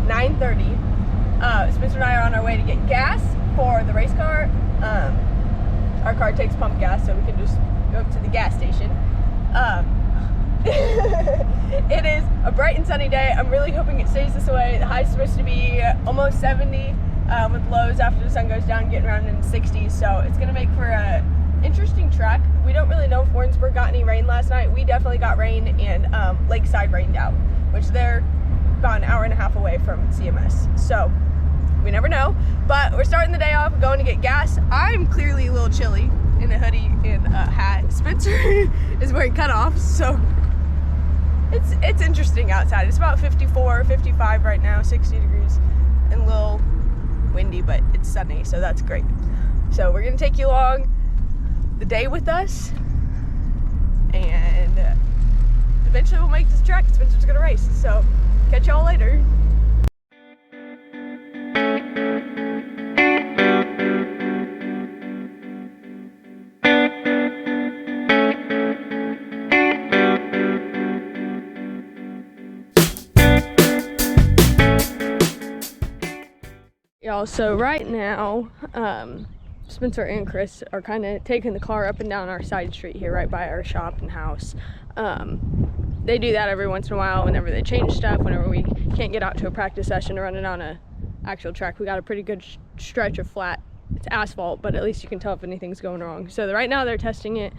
9:30. Spencer and I are on our way to get gas for the race car. Our car takes pump gas, so we can just go up to the gas station. It is a bright and sunny day. I'm really hoping it stays this way. The high is supposed to be almost 70 with lows after the sun goes down, getting around in the 60s. So it's gonna make for a interesting track. We don't really know if Warrensburg got any rain last night. We definitely got rain, and Lakeside rained out, which they're about an hour and a half away from CMS. So we never know, but we're starting the day off going to get gas. I'm clearly a little chilly in a hoodie and a hat. Spencer is wearing cutoffs, so it's interesting outside. It's about 54, 55 right now, 60 degrees, and a little windy, but it's sunny, so that's great. So we're gonna take you along the day with us, and eventually we'll make this track. Spencer's gonna race, so catch y'all later. Y'all, so right now, Spencer and Chris are kind of taking the car up and down our side street here right by our shop and house. They do that every once in a while whenever they change stuff, whenever we can't get out to a practice session to run it on a actual track. We got a pretty good stretch of flat. It's asphalt, but at least you can tell if anything's going wrong. So right now they're testing it.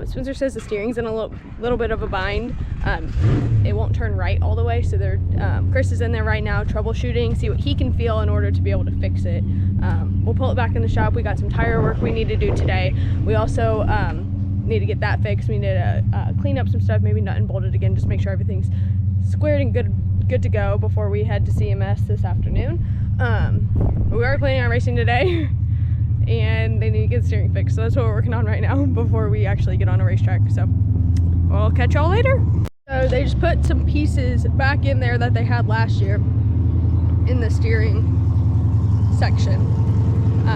Spencer says the steering's in a little bit of a bind. It won't turn right all the way, so Chris is in there right now troubleshooting, see what he can feel in order to be able to fix it. We'll pull it back in the shop. We got some tire work we need to do today. We also need to get that fixed. We need to clean up some stuff, maybe nut and bolt it again, just make sure everything's squared and good to go before we head to CMS this afternoon. We are planning on racing today. And they need to get the steering fixed, so that's what we're working on right now before we actually get on a racetrack. So we'll catch y'all later. So they just put some pieces back in there that they had last year in the steering section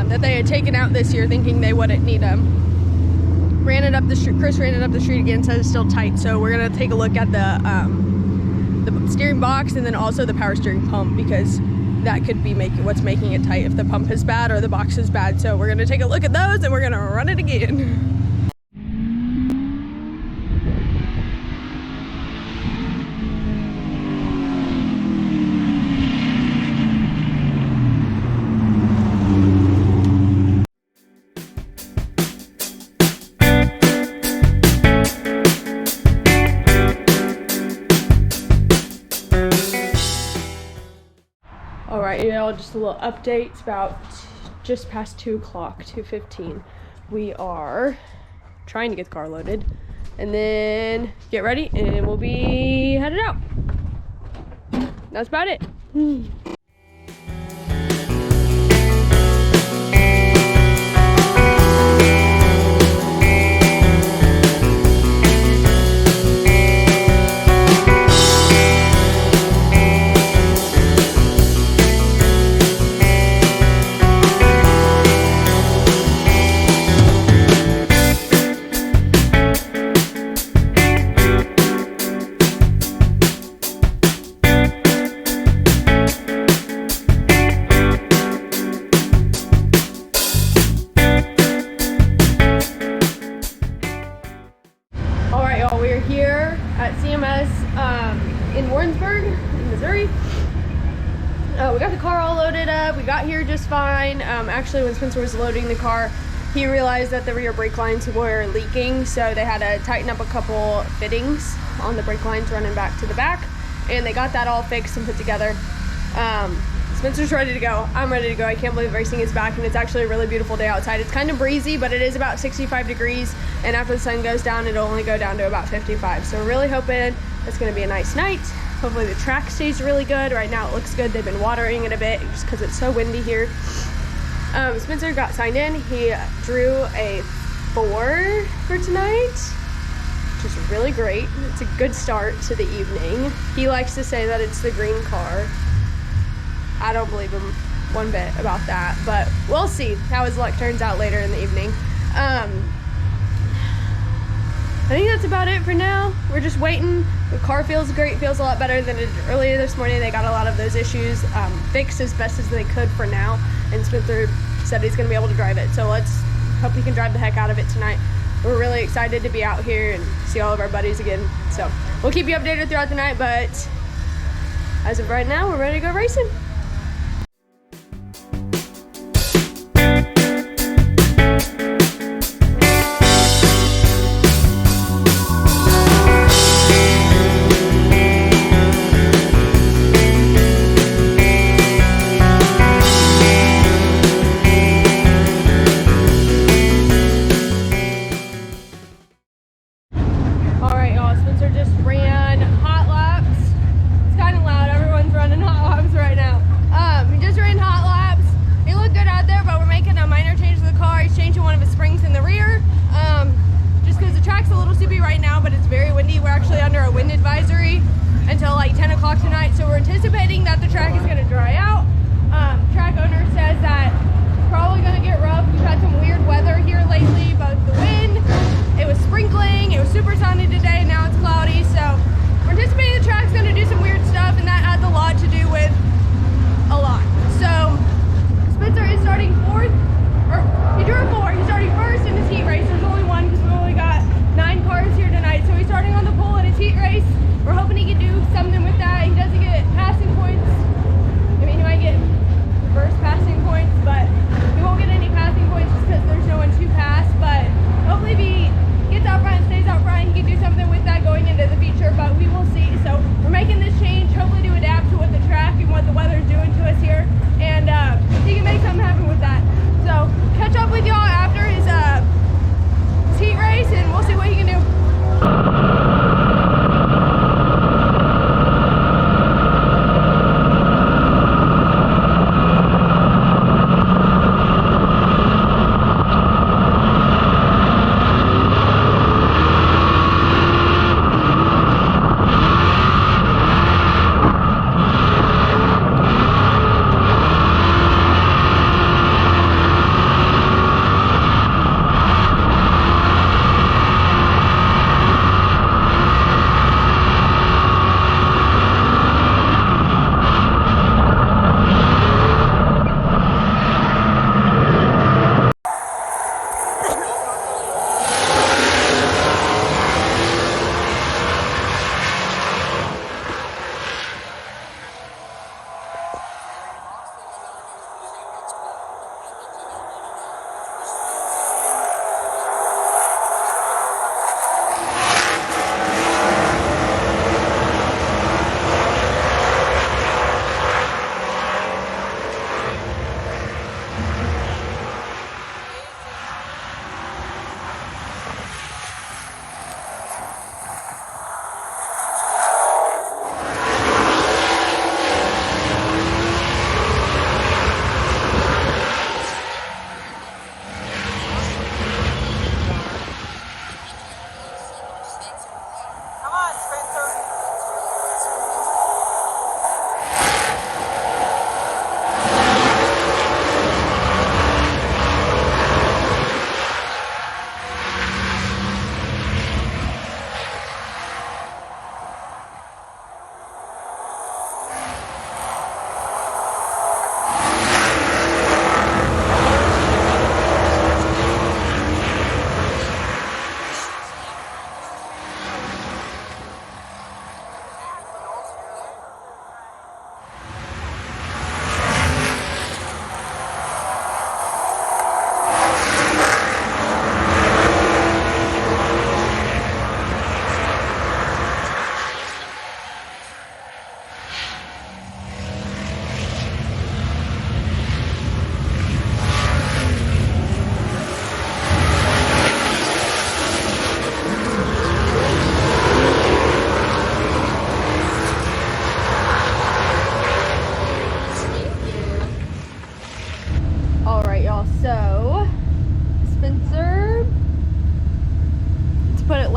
that they had taken out this year thinking they wouldn't need them. Ran it up the street. Chris ran it up the street again, said it's still tight, so we're gonna take a look at the steering box and then also the power steering pump, because that could be what's making it tight, if the pump is bad or the box is bad. So we're gonna take a look at those and we're gonna run it again. Alright, y'all, just a little update. It's about just past 2 o'clock, 2:15. We are trying to get the car loaded and then get ready and we'll be headed out. That's about it. We're here at CMS in Warrensburg, in Missouri. We got the car all loaded up. We got here just fine. Actually, when Spencer was loading the car, he realized that the rear brake lines were leaking, so they had to tighten up a couple fittings on the brake lines running back to the back, and they got that all fixed and put together. Spencer's ready to go. I'm ready to go. I can't believe racing is back, and it's actually a really beautiful day outside. It's kind of breezy, but it is about 65 degrees, and after the sun goes down, it'll only go down to about 55. So we're really hoping it's going to be a nice night. Hopefully the track stays really good. Right now it looks good. They've been watering it a bit just because it's so windy here. Spencer got signed in. He drew a 4 for tonight, which is really great. It's a good start to the evening. He likes to say that it's the green car. I don't believe him one bit about that, but we'll see how his luck turns out later in the evening. think that's about it for now. We're just waiting. The car feels great, feels a lot better than it did earlier this morning. They got a lot of those issues fixed as best as they could for now, and Spencer said he's gonna be able to drive it. So let's hope he can drive the heck out of it tonight. We're really excited to be out here and see all of our buddies again. So we'll keep you updated throughout the night, but as of right now, we're ready to go racing. Until like 10 o'clock tonight, so we're anticipating that the track is going to dry out. Track owner says that it's probably going to get rough. We've had some weird weather here lately, both the wind, it was sprinkling, it was super sunny today, and now it's cloudy, so we're anticipating the track's going to do some weird stuff, and that has a lot to do with a lot. So Spencer is starting fourth, or he drew a 4, he's starting first in his heat race. There's only one because we've only got 9 cars here tonight, so he's starting on the pole in his heat race. We're hoping he can do something with that. He doesn't get passing points. I mean, he might get reverse passing points, but he won't get any passing points just because there's no one to pass. But hopefully if he gets out front and stays out front, he can do something with that going into the feature, but we will see. So we're making this change, hopefully to adapt to what the track and what the weather is doing to us here. And he can make something happen with that. So catch up with y'all after his heat race, and we'll see what he can do.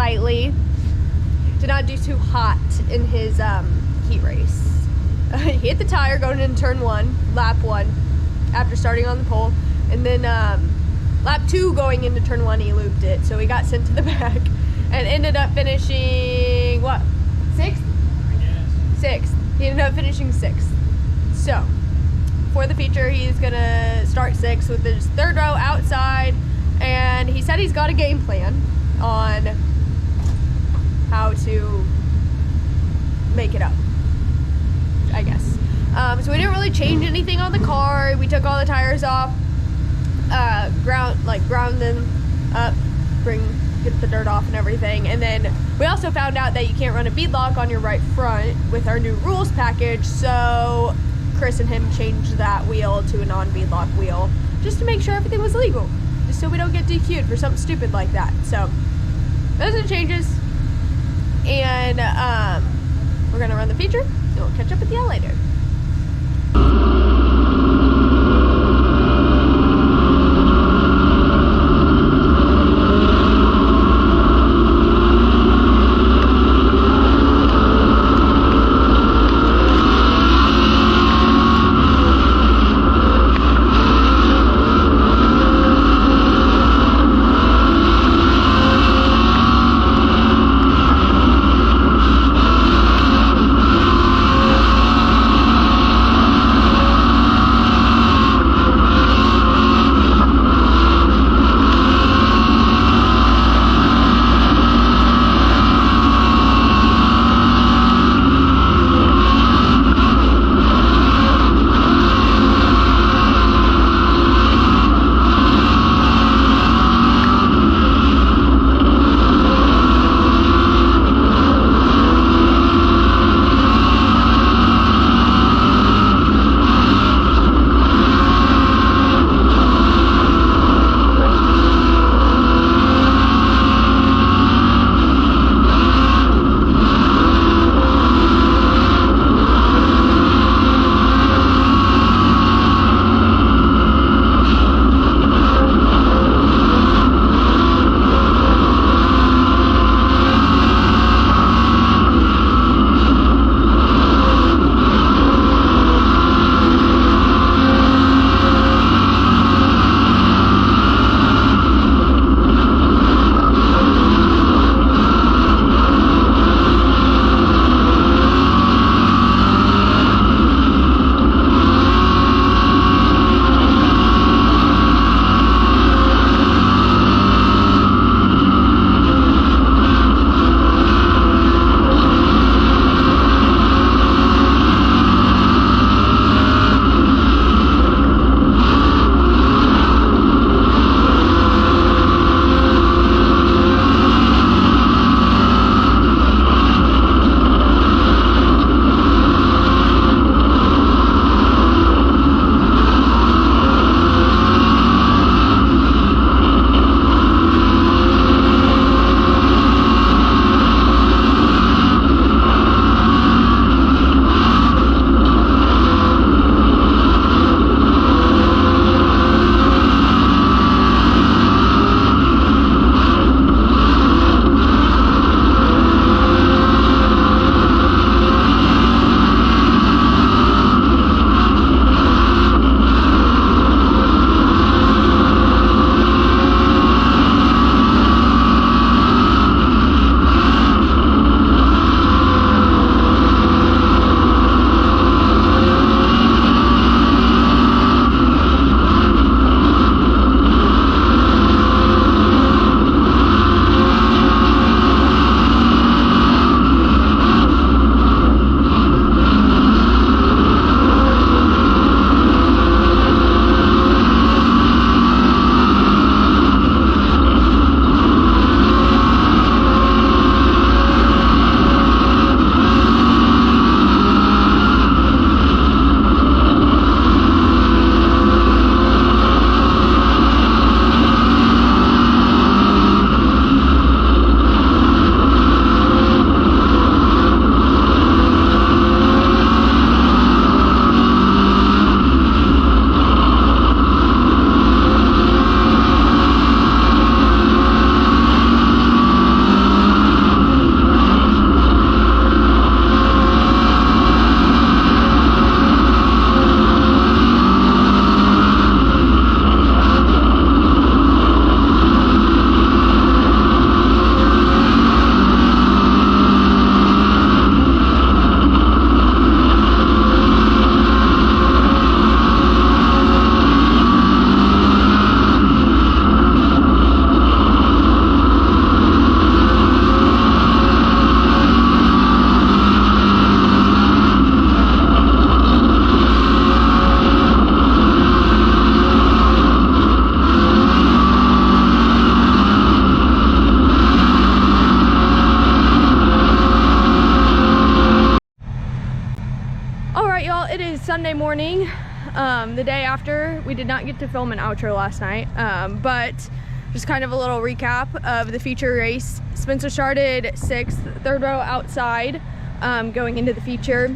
lightly. Did not do too hot in his heat race. He hit the tire going into turn 1, lap 1, after starting on the pole. And then lap 2 going into turn 1, he looped it. So he got sent to the back. and ended up finishing what? 6th? Sixth. He ended up finishing 6th. So, for the feature, he's gonna start 6th with his 3rd row outside, and he said he's got a game plan on how to make it up, I guess. So we didn't really change anything on the car. We took all the tires off, ground them up, get the dirt off and everything. And then we also found out that you can't run a bead lock on your right front with our new rules package. So Chris and him changed that wheel to a non-bead lock wheel just to make sure everything was legal, just so we don't get DQ'd for something stupid like that. So those are the changes, and we're gonna run the feature, and we'll catch up with y'all later. Sunday morning, the day after. We did not get to film an outro last night, but just kind of a little recap of the feature race. Spencer started 6th, third row outside, going into the feature.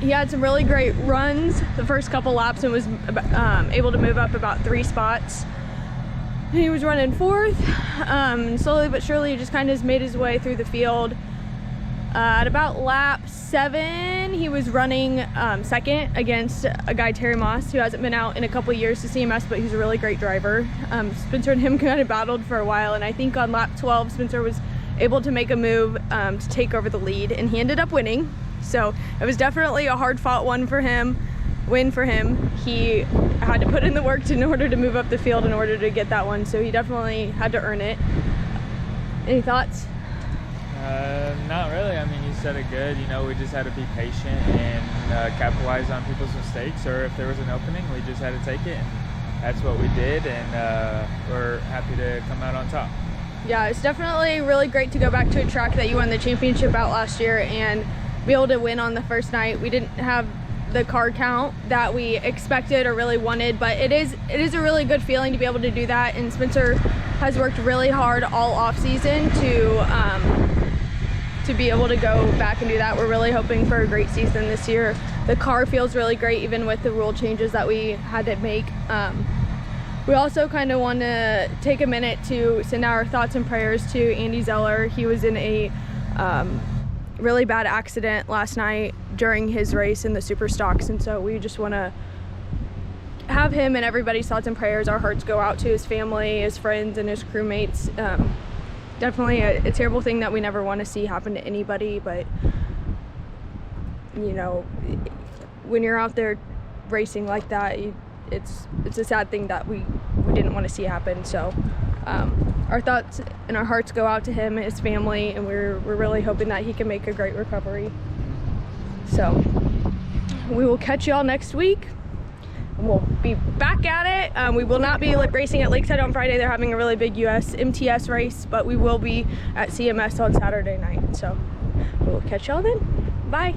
He had some really great runs the first couple laps and was able to move up about 3 spots. He was running 4th, slowly but surely just kind of made his way through the field. At about lap 7, he was running 2nd against a guy, Terry Moss, who hasn't been out in a couple years to CMS, but he's a really great driver. Spencer and him kind of battled for a while, and I think on lap 12, Spencer was able to make a move to take over the lead, and he ended up winning. So it was definitely a hard-fought win for him. He had to put in the work in order to move up the field in order to get that one, so he definitely had to earn it. Any thoughts? Not really. I mean, you said it good. You know, we just had to be patient and capitalize on people's mistakes, or if there was an opening, we just had to take it, and that's what we did, and we're happy to come out on top. Yeah, it's definitely really great to go back to a track that you won the championship at last year and be able to win on the first night. We didn't have the car count that we expected or really wanted, but it is a really good feeling to be able to do that, and Spencer has worked really hard all off season to be able to go back and do that. We're really hoping for a great season this year. The car feels really great even with the rule changes that we had to make. We also kind of want to take a minute to send our thoughts and prayers to Andy Zeller. He was in a really bad accident last night during his race in the Super Stocks, and so we just want to have him and everybody's thoughts and prayers. Our hearts go out to his family, his friends, and his crewmates. Definitely a terrible thing that we never want to see happen to anybody, but you know, when you're out there racing like that, it's a sad thing that we didn't want to see happen. So our thoughts and our hearts go out to him and his family, and we're really hoping that he can make a great recovery. So we will catch y'all next week. We'll be back at it. We will not be racing at Lakeside on Friday. They're having a really big US MTS race, but we will be at CMS on Saturday night. So we'll catch y'all then. Bye.